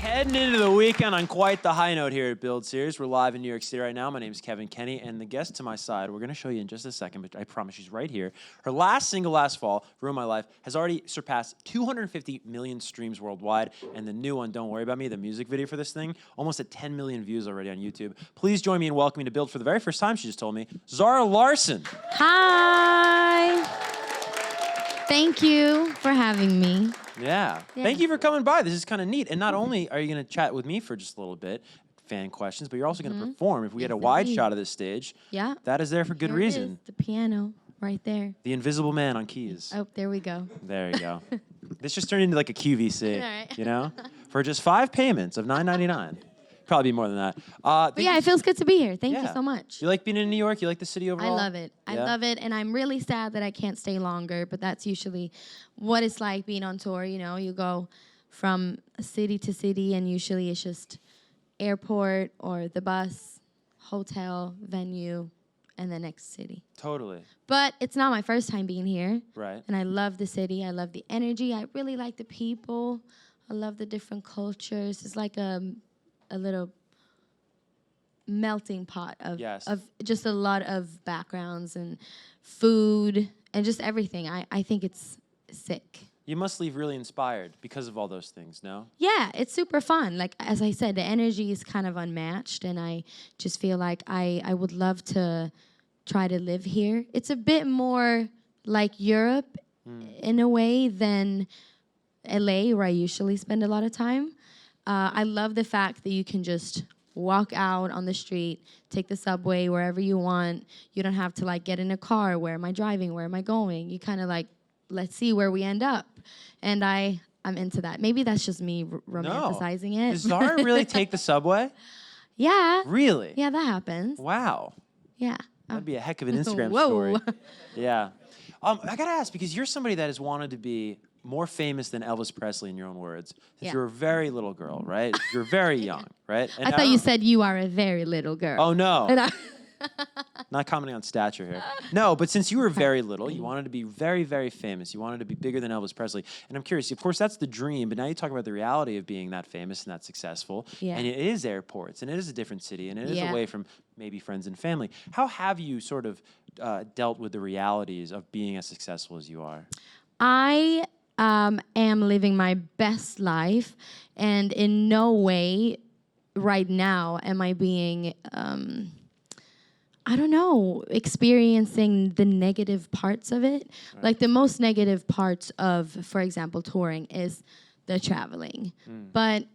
Heading into the weekend on quite the high note here at Build Series. We're live in New York City right now. My name is Kevin Kenny, and the guest to my side, we're going to show you in just a second, but I promise she's right here. Her last single last fall, Ruin My Life, has already surpassed 250 million streams worldwide, and the new one, Don't Worry About Me, the music video for this thing, almost at 10 million views already on YouTube. Please join me in welcoming to Build for the very first time, she just told me, Zara Larsson. Hi. Thank you for having me. Yeah. Thank you for coming by. This is kind of neat. And not only are you going to chat with me for just a little bit, fan questions, but you're also going to perform. If we get a wide shot of this stage, that is there for good reason. The piano right there. The Invisible Man on keys. Oh, there we go. There you go. This just turned into like a QVC, right. you know? For just 5 payments of $9.99. Probably be more than that. But yeah, it feels good to be here. Thank you so much. You like being in New York? You like the city overall? I love it. I love it, and I'm really sad that I can't stay longer, but that's usually what it's like being on tour, you know? You go from city to city, and usually it's just airport or the bus, hotel, venue, and the next city. Totally. But it's not my first time being here. Right. And I love the city. I love the energy. I really like the people. I love the different cultures. It's like a little melting pot of just a lot of backgrounds and food and just everything. I think it's sick. You must leave really inspired because of all those things, no? Yeah, it's super fun. Like, as I said, the energy is kind of unmatched, and I just feel like I would love to try to live here. It's a bit more like Europe in a way than LA, where I usually spend a lot of time. I love the fact that you can just walk out on the street, take the subway wherever you want. You don't have to like get in a car. Where am I driving? Where am I going? You kind of like, let's see where we end up. And I'm into that. Maybe that's just me romanticizing it. Does Zara really take the subway? Yeah. Really? Yeah, that happens. Wow. Yeah. That'd be a heck of an Instagram story. Yeah. I got to ask, because you're somebody that has wanted to be more famous than Elvis Presley, in your own words, since you were a very little girl, right? You're very young, right? And I thought you said you are a very little girl. Oh, no. Not commenting on stature here. No, but since you were very little, you wanted to be very, very famous. You wanted to be bigger than Elvis Presley. And I'm curious, of course, that's the dream, but now you talk about the reality of being that famous and that successful. Yeah. And it is airports, and it is a different city, and it is away from maybe friends and family. How have you sort of dealt with the realities of being as successful as you are? I am living my best life, and in no way right now am I being, I don't know, experiencing the negative parts of it. Right. Like the most negative parts of, for example, touring is the traveling. But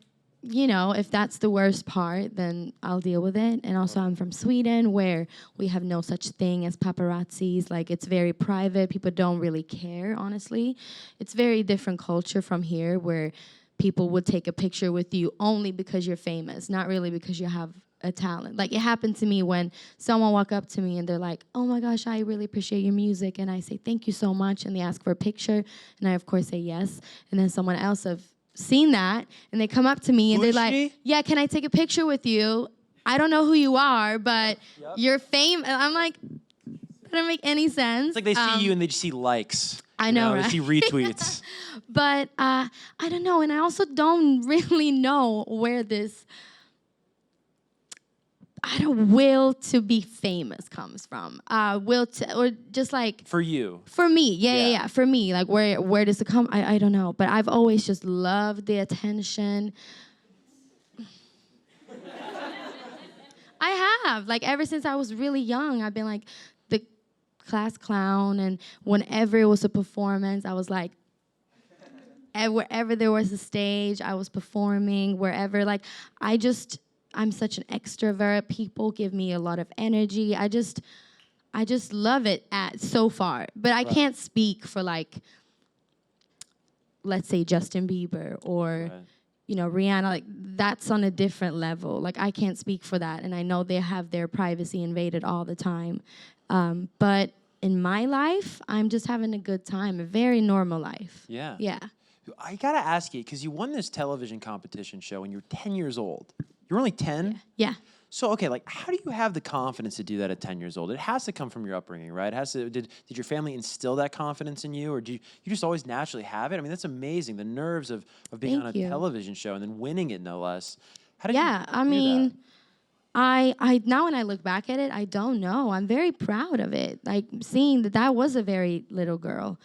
you know, if that's the worst part, then I'll deal with it. And also, I'm from Sweden, where we have no such thing as paparazzis. Like, it's very private. People don't really care, honestly. It's very different culture from here, where people would take a picture with you only because you're famous, not really because you have a talent. Like, it happened to me when someone walked up to me and they're like, oh my gosh, I really appreciate your music. And I say, thank you so much. And they ask for a picture. And I, of course, say yes. And then someone else have seen that, and they come up to me and they're like, yeah, can I take a picture with you? I don't know who you are, but you're famous. I'm like, that doesn't make any sense. It's like they see you and they just see likes. I know, right? They see retweets. But I don't know, and I also really know where this will to be famous comes from. Will to, or just like for you. For me, yeah. For me, like where does it come? I don't know, but I've always just loved the attention. I have, like, ever since I was really young, I've been like the class clown, and whenever it was a performance, I was like, wherever there was a stage, I was performing. Wherever, like, I'm such an extrovert. People give me a lot of energy. I just love it so far. But I can't speak for, like, let's say Justin Bieber or, you know, Rihanna. Like, that's on a different level. Like, I can't speak for that. And I know they have their privacy invaded all the time. But in my life, I'm just having a good time, a very normal life. Yeah. Yeah. I got to ask you, because you won this television competition show when you were 10 years old. You were only 10? Yeah. So, okay, like, how do you have the confidence to do that at 10 years old? It has to come from your upbringing, right? It has to. Did your family instill that confidence in you, or do you just always naturally have it? I mean, that's amazing. The nerves of being on a Thank you. television show and then winning it, no less. How did Yeah, you I do mean, that? I now when I look back at it, I don't know. I'm very proud of it. Like seeing that was a very little girl,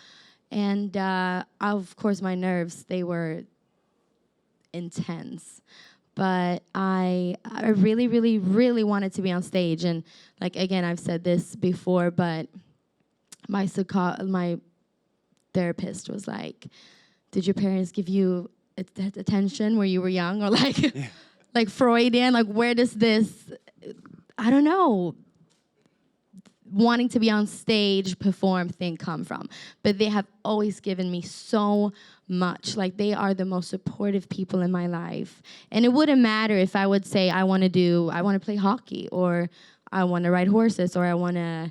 and of course my nerves, they were intense. But I really, really, really wanted to be on stage. And like again, I've said this before, but my therapist was like, "Did your parents give you attention when you were young, or like, like Freudian? Like, where does this? I don't know." Wanting to be on stage, perform thing come from. But they have always given me so much. Like they are the most supportive people in my life. And it wouldn't matter if I would say I want to play hockey, or I want to ride horses, or I want to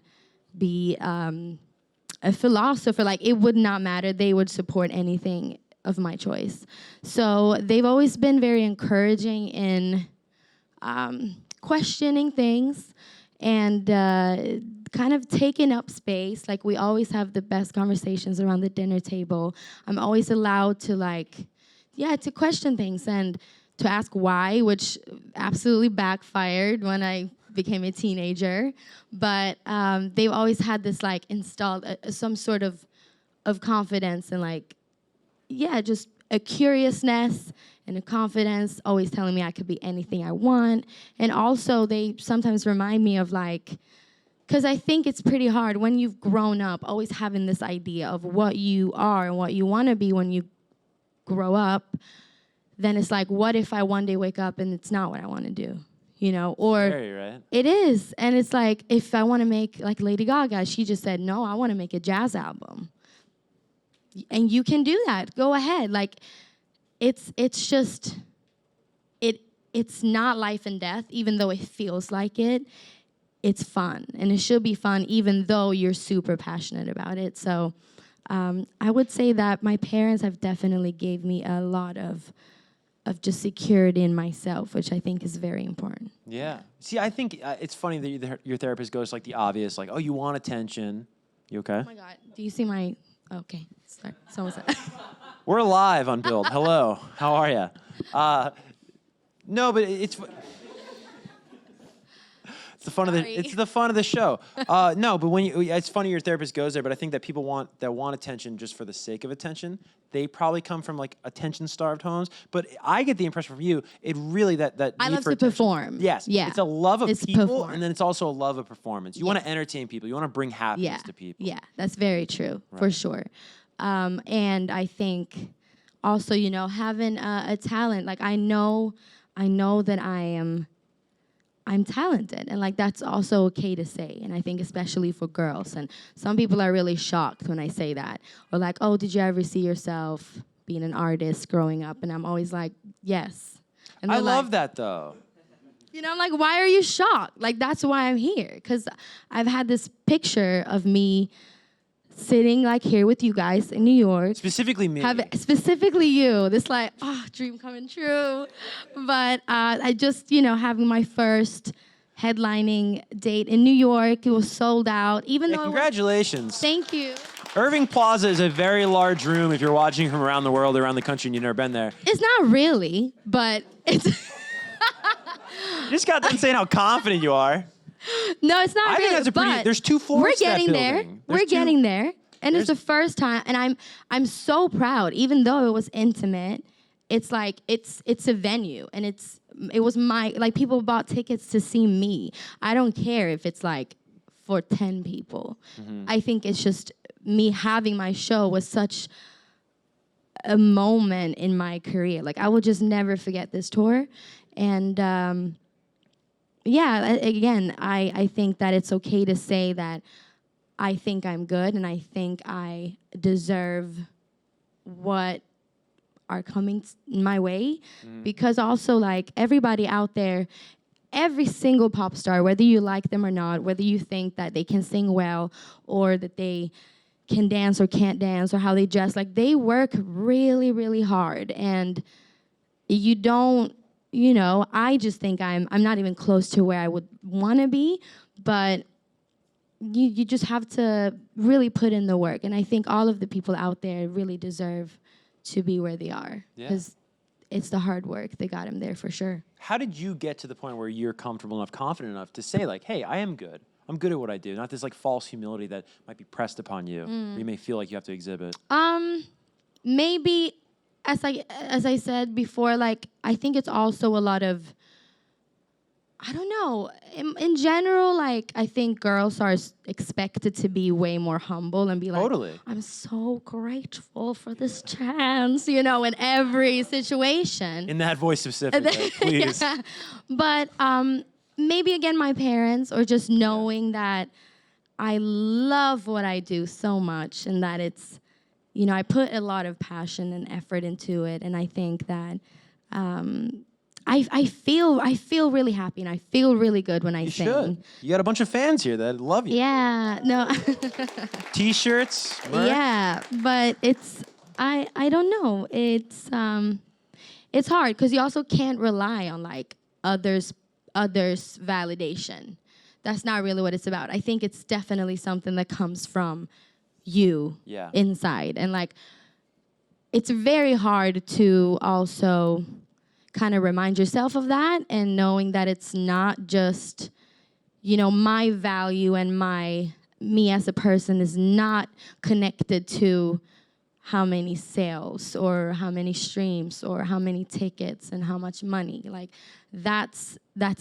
be a philosopher. Like it would not matter. They would support anything of my choice. So they've always been very encouraging in questioning things and kind of taking up space. Like we always have the best conversations around the dinner table. I'm always allowed to to question things and to ask why, which absolutely backfired when I became a teenager. But they've always had this like installed some sort of confidence and just a curiousness and a confidence, always telling me I could be anything I want. And also they sometimes remind me of because I think it's pretty hard when you've grown up, always having this idea of what you are and what you want to be when you grow up. Then it's like, what if I one day wake up and it's not what I want to do? You know, or Scary, right? It is. And it's like, if I want to make like Lady Gaga, she just said, no, I want to make a jazz album. And you can do that. Go ahead. Like, it's just, it's not life and death, even though it feels like it. It's fun, and it should be fun, even though you're super passionate about it. So I would say that my parents have definitely gave me a lot of just security in myself, which I think is very important. Yeah. See, I think it's funny that your therapist goes like the obvious, like, oh, you want attention. You okay? Oh my God. Do you see my... Okay. Sorry. Someone said... We're live on Build. Hello. How are you? No, but it's the fun it's the fun of the show. No, but it's funny your therapist goes there, but I think that people want attention just for the sake of attention. They probably come from like attention-starved homes. But I get the impression from you, it really that I need love for to attention. perform. Yes. Yeah. It's a love of It's people, perform. and then it's also a love of performance. You want to entertain people. You want to bring happiness to people. Yeah, that's very true, for sure. And I think also, having a talent, like I know that I'm talented, and like that's also okay to say. And I think especially for girls, and some people are really shocked when I say that, or like, oh, did you ever see yourself being an artist growing up? And I'm always like, yes. And I love that though. I'm like, why are you shocked? Like, that's why I'm here, because I've had this picture of me sitting like here with you guys in New York. Specifically me. Specifically you. This dream coming true. But I just, having my first headlining date in New York. It was sold out. Even though congratulations. Thank you. Irving Plaza is a very large room if you're watching from around the world, around the country, and you've never been there. It's not really, but it's... You just got done saying how confident you are. No, it's not I really. think that's a pretty. There's 2 floors. We're to that getting there. building. We're getting there, and it's the first time, and I'm so proud. Even though it was intimate, it's like it's a venue, and it was my, like, people bought tickets to see me. I don't care if it's like for 10 people. Mm-hmm. I think it's just me having my show was such a moment in my career. Like, I will just never forget this tour, and. Yeah, again, I think that it's okay to say that I think I'm good and I think I deserve what are coming my way. Because also, like, everybody out there, every single pop star, whether you like them or not, whether you think that they can sing well or that they can dance or can't dance or how they dress, like, they work really, really hard. And you don't you know, I just think I'm not even close to where I would want to be, but you just have to really put in the work. And I think all of the people out there really deserve to be where they are, because it's the hard work that got them there for sure. How did you get to the point where you're comfortable enough, confident enough to say like, hey, I am good. I'm good at what I do. Not this like false humility that might be pressed upon you. Or you may feel like you have to exhibit. Maybe as I said before, like I think it's also a lot of, I don't know. In general, like I think girls are expected to be way more humble and be like, Totally. I'm so grateful for this chance, you know, in every situation. In that voice specifically, please. Yeah. But maybe again, my parents, or just knowing that I love what I do so much, and that it's, you know, I put a lot of passion and effort into it, and I think that I feel really happy, and I feel really good when I sing. You should. You got a bunch of fans here that love you. Yeah, no. T-shirts. Merch. Yeah, but it's I don't know. It's hard because you also can't rely on like others' validation. That's not really what it's about. I think it's definitely something that comes from you inside. And like, it's very hard to also kind of remind yourself of that, and knowing that it's not just, you know, my value and me as a person is not connected to how many sales or how many streams or how many tickets and how much money. Like that's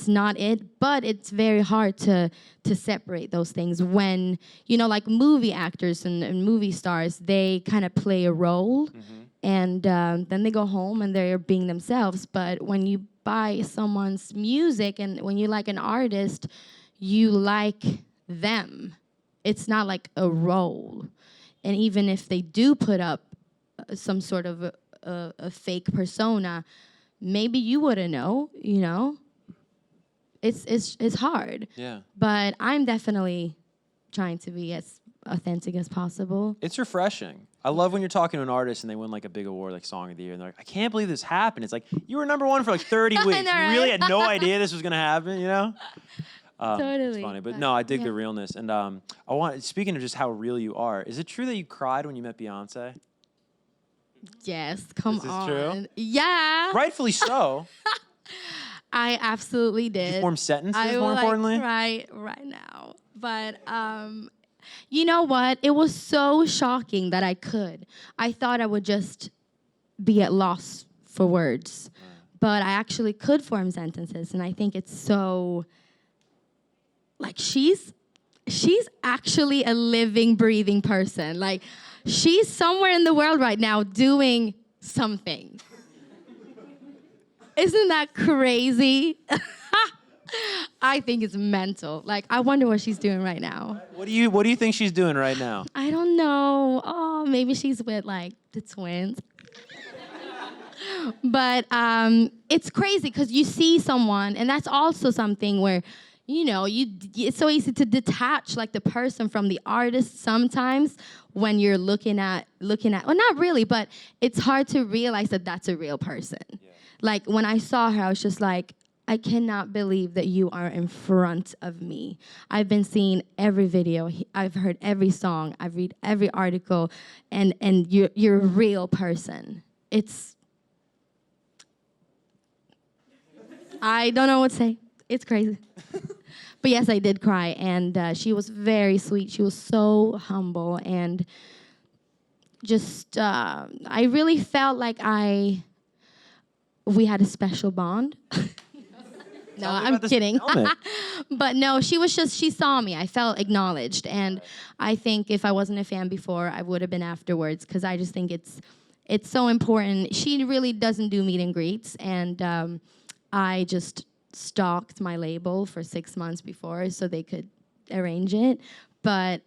not it, but it's very hard to separate those things when, you know, like movie actors and movie stars, they kind of play a role and then they go home and they're being themselves. But when you buy someone's music and when you like an artist, you like them. It's not like a role. And even if they do put up some sort of a fake persona, maybe you wouldn't know, you know? It's hard. Yeah. But I'm definitely trying to be as authentic as possible. It's refreshing. I love when you're talking to an artist and they win like a big award, like Song of the Year, and they're like, I can't believe this happened. It's like, you were #1 for like 30 weeks. know, right? You really had no idea this was going to happen, you know? Totally. It's funny, but no, I dig the realness. And speaking of just how real you are, is it true that you cried when you met Beyonce? Yes, come Is this on. true? Yeah. Rightfully so. I absolutely did. Did you form sentences, I more will, importantly? Like, right now. But you know what? It was so shocking that I could. I thought I would just be at loss for words. But I actually could form sentences, and I think it's so, like, she's actually a living, breathing person. Like, she's somewhere in the world right now doing something. Isn't that crazy? I think it's mental. Like, I wonder what she's doing right now. What do you think she's doing right now? I don't know. Oh, maybe she's with like the twins. But it's crazy because you see someone, and that's also something where, you know, it's so easy to detach like the person from the artist sometimes when you're looking at, well, not really, but it's hard to realize that that's a real person. Yeah. Like when I saw her, I was just like, I cannot believe that you are in front of me. I've been seeing every video. I've heard every song. I've read every article, and you're a real person. I don't know what to say. It's crazy. But yes, I did cry, and she was very sweet. She was so humble, and just I really felt like we had a special bond. No, I'm kidding. But no, she saw me. I felt acknowledged, and I think if I wasn't a fan before, I would have been afterwards, because I just think it's so important. She really doesn't do meet and greets, and I just stalked my label for 6 months before so they could arrange it. But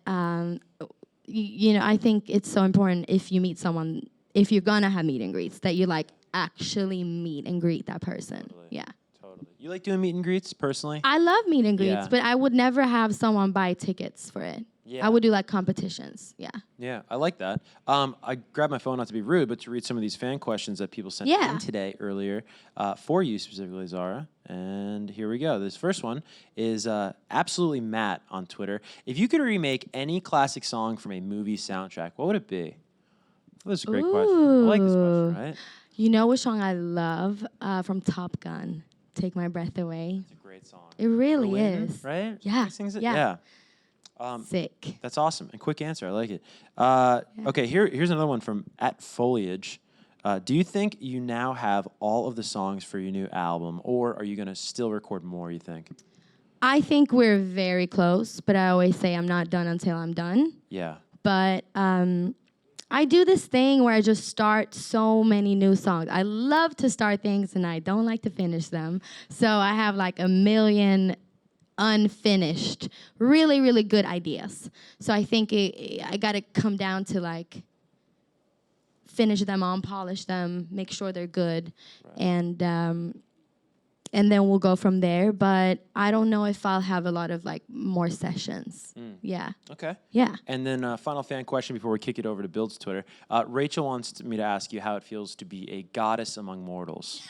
you know, I think it's so important if you meet someone, if you're gonna have meet and greets, that you like actually meet and greet that person. Totally. Yeah. Totally. You like doing meet and greets personally? I love meet and greets, but I would never have someone buy tickets for it. Yeah. I would do like competitions. Yeah. Yeah, I like that. I grabbed my phone not to be rude, but to read some of these fan questions that people sent in today earlier for you specifically, Zara. And here we go. This first one is absolutely Matt on Twitter. If you could remake any classic song from a movie soundtrack, what would it be? That's a great question. I like this question, right? You know which song I love from Top Gun? Take My Breath Away. It's a great song. It really Berlin, is. right? Yeah. He sings it? Yeah. Sick. That's awesome. And quick answer. I like it. Okay, here's another one from @Foliage. Do you think you now have all of the songs for your new album, or are you going to still record more, you think? I think we're very close, but I always say I'm not done until I'm done. Yeah. But I do this thing where I just start so many new songs. I love to start things, and I don't like to finish them. So I have like a million unfinished, really, really good ideas. So I think I got to come down to like finish them on, polish them, make sure they're good, and then we'll go from there. But I don't know if I'll have a lot of like more sessions. Yeah. Okay. Yeah. And then final fan question before we kick it over to Bill's Twitter. Rachel wants me to ask you how it feels to be a goddess among mortals.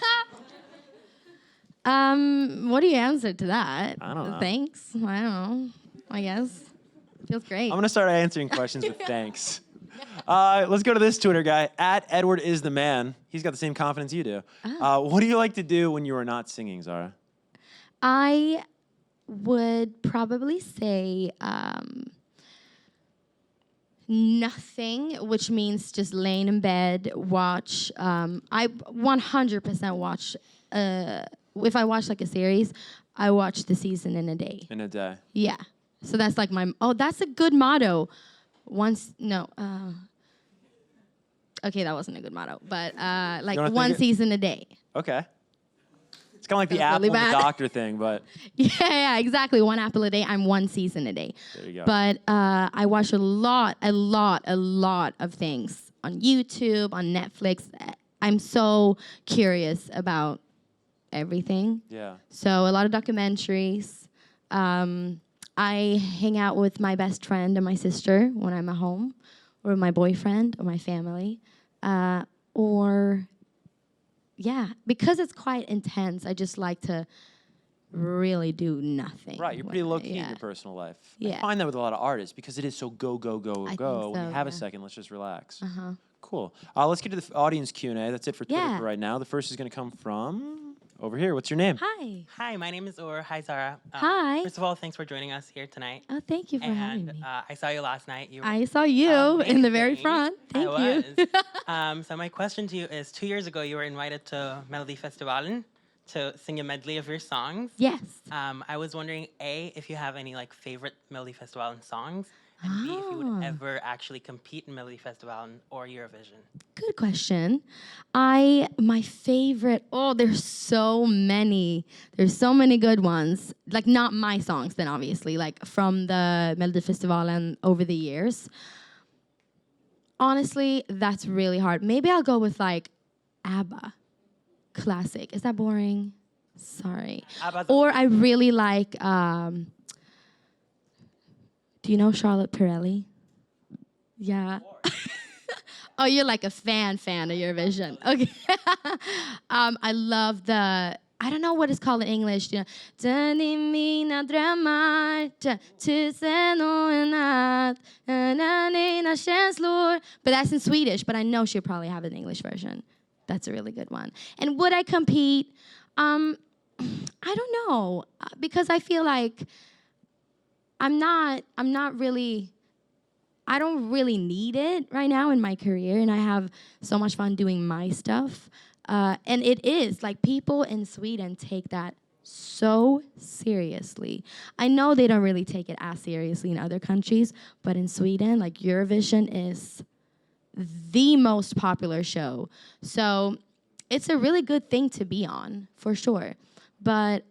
What do you answer to that? I don't know. Thanks. I don't know. I guess. Feels great. I'm going to start answering questions with thanks. Let's go to this Twitter guy, @EdwardIsTheMan. He's got the same confidence you do. What do you like to do when you are not singing, Zara? I would probably say nothing, which means just laying in bed, watch. I 100% watch. If I watch like a series, I watch the season in a day. In a day. Yeah. So that's like that's a good motto. Okay, that wasn't a good motto, but like one season a day. Okay. It's kind of like the That's apple really and the bad. doctor thing, but Yeah, exactly. One apple a day. I'm one season a day. there you go. But I watch a lot of things on YouTube, on Netflix. I'm so curious about everything. Yeah. So a lot of documentaries. I hang out with my best friend and my sister when I'm at home, or my boyfriend or my family, because it's quite intense. I just like to really do nothing. Right, you're pretty low-key in your personal life. Yeah. I find that with a lot of artists because it is so go, go, go, I go. think When you so, have a yeah. second, let's just relax. Uh-huh. Cool. Let's get to the audience Q&A. That's it for Twitter Yeah. for right now. The first is going to come from over here. What's your name? Hi. Hi, my name is Ur. Hi, Zara. Hi. First of all, thanks for joining us here tonight. Oh, thank you for having And me. I saw you last night. You were I saw you in the very amazing. front. Thank I you. was. So my question to you is, 2 years ago, you were invited to Melodifestivalen to sing a medley of your songs. Yes. I was wondering, A, if you have any like favorite Melodifestivalen songs, and B, if you would ever actually compete in Melodifestivalen or Eurovision. Good question. My favorite, there's so many. There's so many good ones. Like not my songs then obviously, like from the Melodifestivalen over the years. Honestly, that's really hard. Maybe I'll go with like ABBA. Classic. Is that boring? Sorry. Or I really like do you know Charlotte Pirelli? Yeah. Oh, you're like a fan of Eurovision. Okay. I love I don't know what it's called in English. You know, "Den i mina drömmar, tusen och en natt, dina känslor." But that's in Swedish, but I know she'll probably have an English version. That's a really good one. And would I compete? I don't know, because I feel like I don't really need it right now in my career, and I have so much fun doing my stuff. And it is, like, people in Sweden take that so seriously. I know they don't really take it as seriously in other countries, but in Sweden, like, Eurovision is the most popular show. So it's a really good thing to be on, for sure. But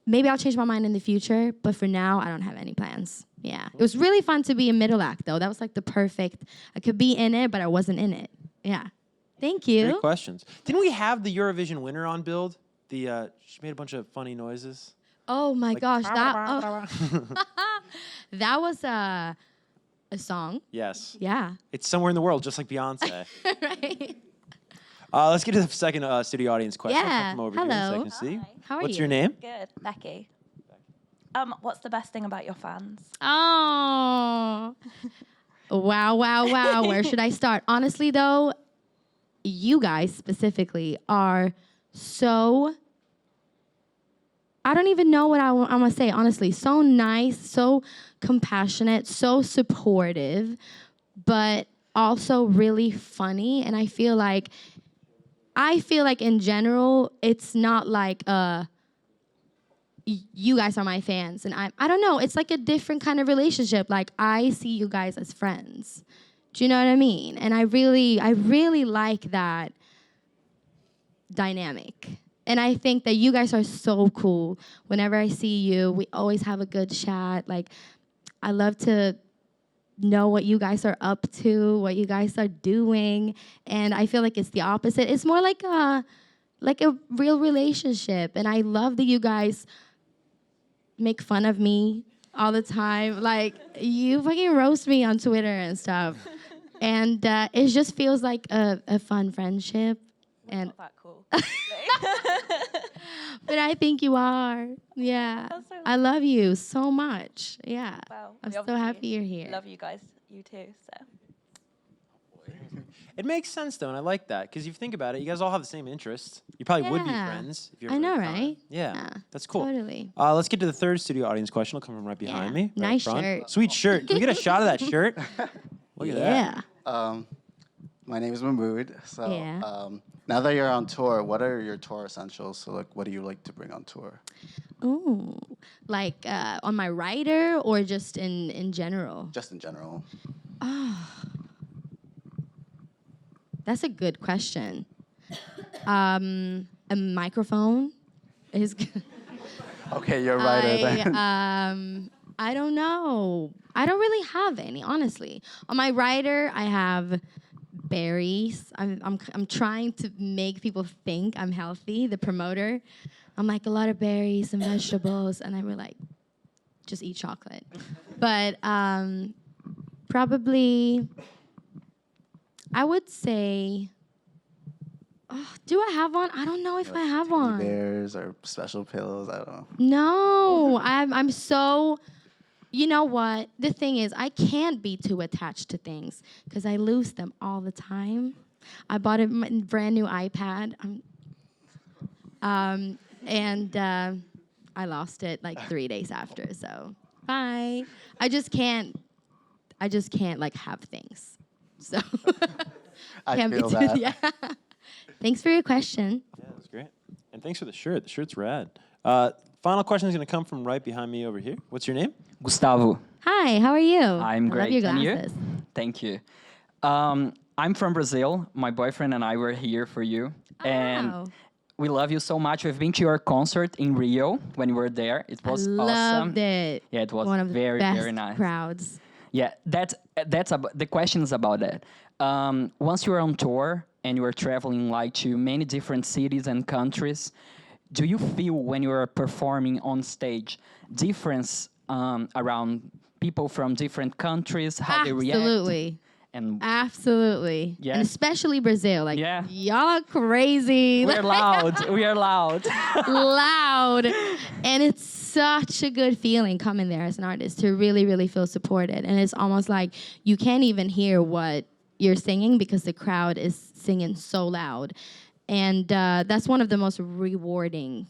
maybe I'll change my mind in the future, but for now, I don't have any plans. Yeah. It was really fun to be a middle act, though. That was like the perfect, I could be in it, but I wasn't in it. Yeah. Thank you. Great questions. Didn't we have the Eurovision winner on Build? She made a bunch of funny noises. Oh my Like, gosh, that That was a song. Yes. Yeah. It's somewhere in the world, just like Beyonce. Right. Let's get to the second studio audience question. I'll Yeah. come over Hello. here so I can see. Hi. How are What's you? your name? Good, Becky. What's the best thing about your fans? Oh. Wow, wow, wow. Where should I start? Honestly, though, you guys specifically are so, I don't even know what I'm going to say, honestly. So nice, so compassionate, so supportive, but also really funny. And I feel like in general, it's not like you guys are my fans and I don't know, it's like a different kind of relationship. Like I see you guys as friends. Do you know what I mean? And I really like that dynamic. And I think that you guys are so cool. Whenever I see you, we always have a good chat. Like I love to know what you guys are up to, what you guys are doing. And I feel like it's the opposite. It's more like a real relationship. And I love that you guys make fun of me all the time. Like, you fucking roast me on Twitter and stuff. And it just feels like a fun friendship. And Not that cool. but I think you are. Yeah. That's so I love you so much. Yeah. Well, I'm we so obviously happy you're here. Love you guys, you too. So It makes sense though, and I like that because if you think about it, you guys all have the same interests. You probably would be Yeah. friends if you're. I know, really fun. right? Yeah, Yeah, that's cool. totally. Let's get to the third studio audience question. It'll come from right behind Yeah. me. Right Nice front. shirt. Sweet shirt. Can we get a shot of that shirt? Look at that. Yeah. My name is Mahmood. So Yeah. now that you're on tour, what are your tour essentials? So like, what do you like to bring on tour? Ooh. Like on my rider or just in general? Just in general. That's a good question. A microphone is good. Okay, you're right. then. I don't know. I don't really have any, honestly. On my rider, I have berries. I'm trying to make people think I'm healthy. The promoter, I'm like a lot of berries and vegetables, and then we're like, just eat chocolate. But probably, I would say. Oh, do I have one? I don't know if I have Teddy one. bears or special pillows. I don't know. No, I'm so. You know what? The thing is, I can't be too attached to things because I lose them all the time. I bought a brand new iPad, and I lost it like 3 days after. So bye. I just can't like have things. So I can't feel be that. too. Yeah. Thanks for your question. Yeah, that's great. And thanks for the shirt. The shirt's rad. Final question is going to come from right behind me over here. What's your name? Gustavo, Hi, how are you? I'm I great. love your And you? glasses. Thank you. I'm from Brazil. My boyfriend and I were here for you. Wow. And we love you so much. We've been to your concert in Rio when you were there. It was I awesome. loved it. Yeah, it was one of the very, best very nice. crowds. Yeah, that's the question is about that. Once you are on tour and you are traveling like to many different cities and countries, do you feel when you are performing on stage difference around people from different countries, how they react? Absolutely. And Absolutely. Yeah. And especially Brazil. Like, Yeah. y'all are crazy. we're loud. We are loud. Loud. And it's such a good feeling coming there as an artist to really, really feel supported. And it's almost like you can't even hear what you're singing because the crowd is singing so loud. And that's one of the most rewarding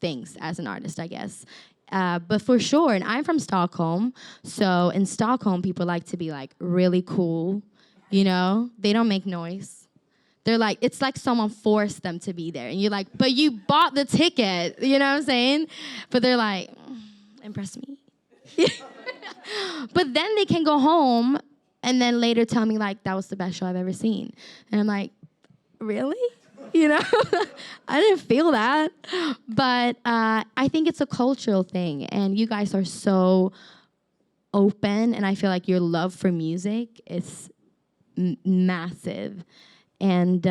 things as an artist, I guess. But for sure, and I'm from Stockholm, so in Stockholm, people like to be like really cool, you know? They don't make noise. They're like, it's like someone forced them to be there. And you're like, but you bought the ticket, you know what I'm saying? But they're like, impress me. But then they can go home and then later tell me like, that was the best show I've ever seen. And I'm like, really? You know, I didn't feel that. But I think it's a cultural thing. And you guys are so open. And I feel like your love for music is massive. And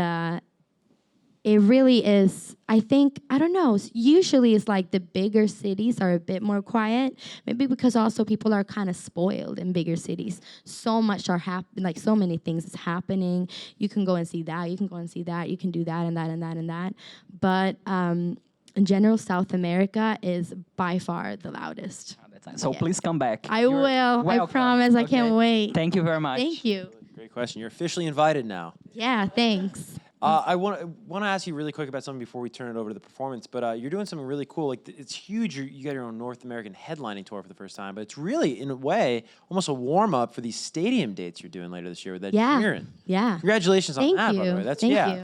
it really is. I think, I don't know, usually it's like the bigger cities are a bit more quiet. Maybe because also people are kind of spoiled in bigger cities. So much are happening, like so many things is happening. You can go and see that, you can go and see that, you can do that and that and that and that. But in general, South America is by far the loudest. So please come back. I will. I welcome. promise. I can't Okay. wait. Thank you very much. Thank you. Great question. You're officially invited now. Yeah, thanks. I want to ask you really quick about something before we turn it over to the performance. But you're doing something really cool. Like it's huge. You got your own North American headlining tour for the first time. But it's really, in a way, almost a warm up for these stadium dates you're doing later this year with Ed Sheeran. Yeah. Congratulations on Thank that, you. by the way. That's Thank yeah. you.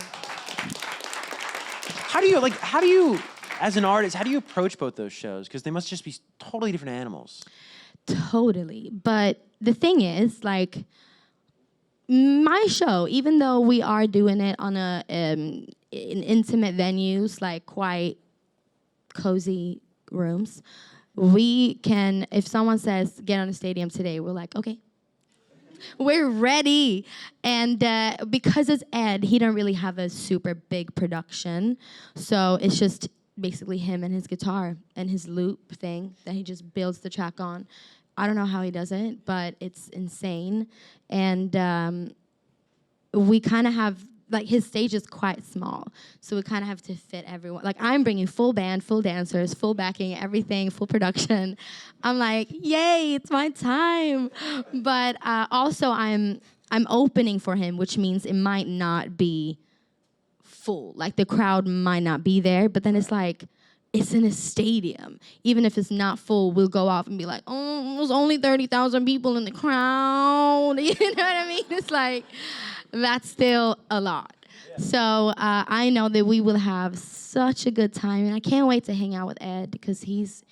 How do you, as an artist, how do you approach both those shows? Because they must just be totally different animals. Totally. But the thing is, like, my show, even though we are doing it on in intimate venues, like quite cozy rooms, we can, if someone says, get on a stadium today, we're like, okay. We're ready. And because it's Ed, he don't really have a super big production. So it's just basically him and his guitar and his loop thing that he just builds the track on. I don't know how he does it, but it's insane. And we kind of have, like, his stage is quite small, so we kind of have to fit everyone. Like, I'm bringing full band, full dancers, full backing, everything, full production. I'm like, yay, it's my time. But also, I'm opening for him, which means it might not be full. Like, the crowd might not be there, but then it's like, it's in a stadium. Even if it's not full, we'll go off and be like, oh, there's only 30,000 people in the crowd. You know what I mean? It's like, that's still a lot. Yeah. So I know that we will have such a good time, and I can't wait to hang out with Ed because he's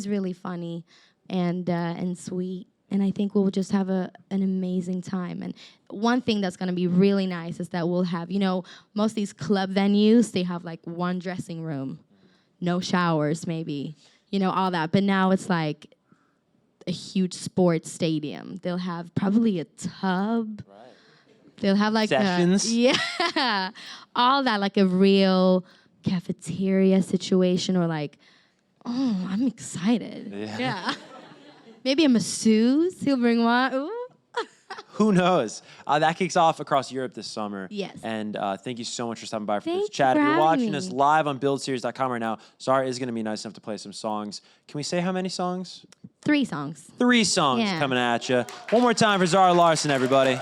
really funny and sweet. And I think we'll just have an amazing time. And one thing that's going to be really nice is that we'll have, you know, most of these club venues, they have like one dressing room. No showers, maybe, you know, all that. But now it's like a huge sports stadium. They'll have probably a tub. Right. They'll have like sessions. Yeah, all that, like a real cafeteria situation, or like, oh, I'm excited. Yeah. Maybe a masseuse. He'll bring one. Ooh. Who knows? That kicks off across Europe this summer. Yes. And thank you so much for stopping by for this Thank chat. you If for you're watching having us me. live on BuildSeries.com right now, Zara is going to be nice enough to play some songs. Can we say how many songs? 3 songs. 3 songs Yeah. coming at you. One more time for Zara Larsson, everybody.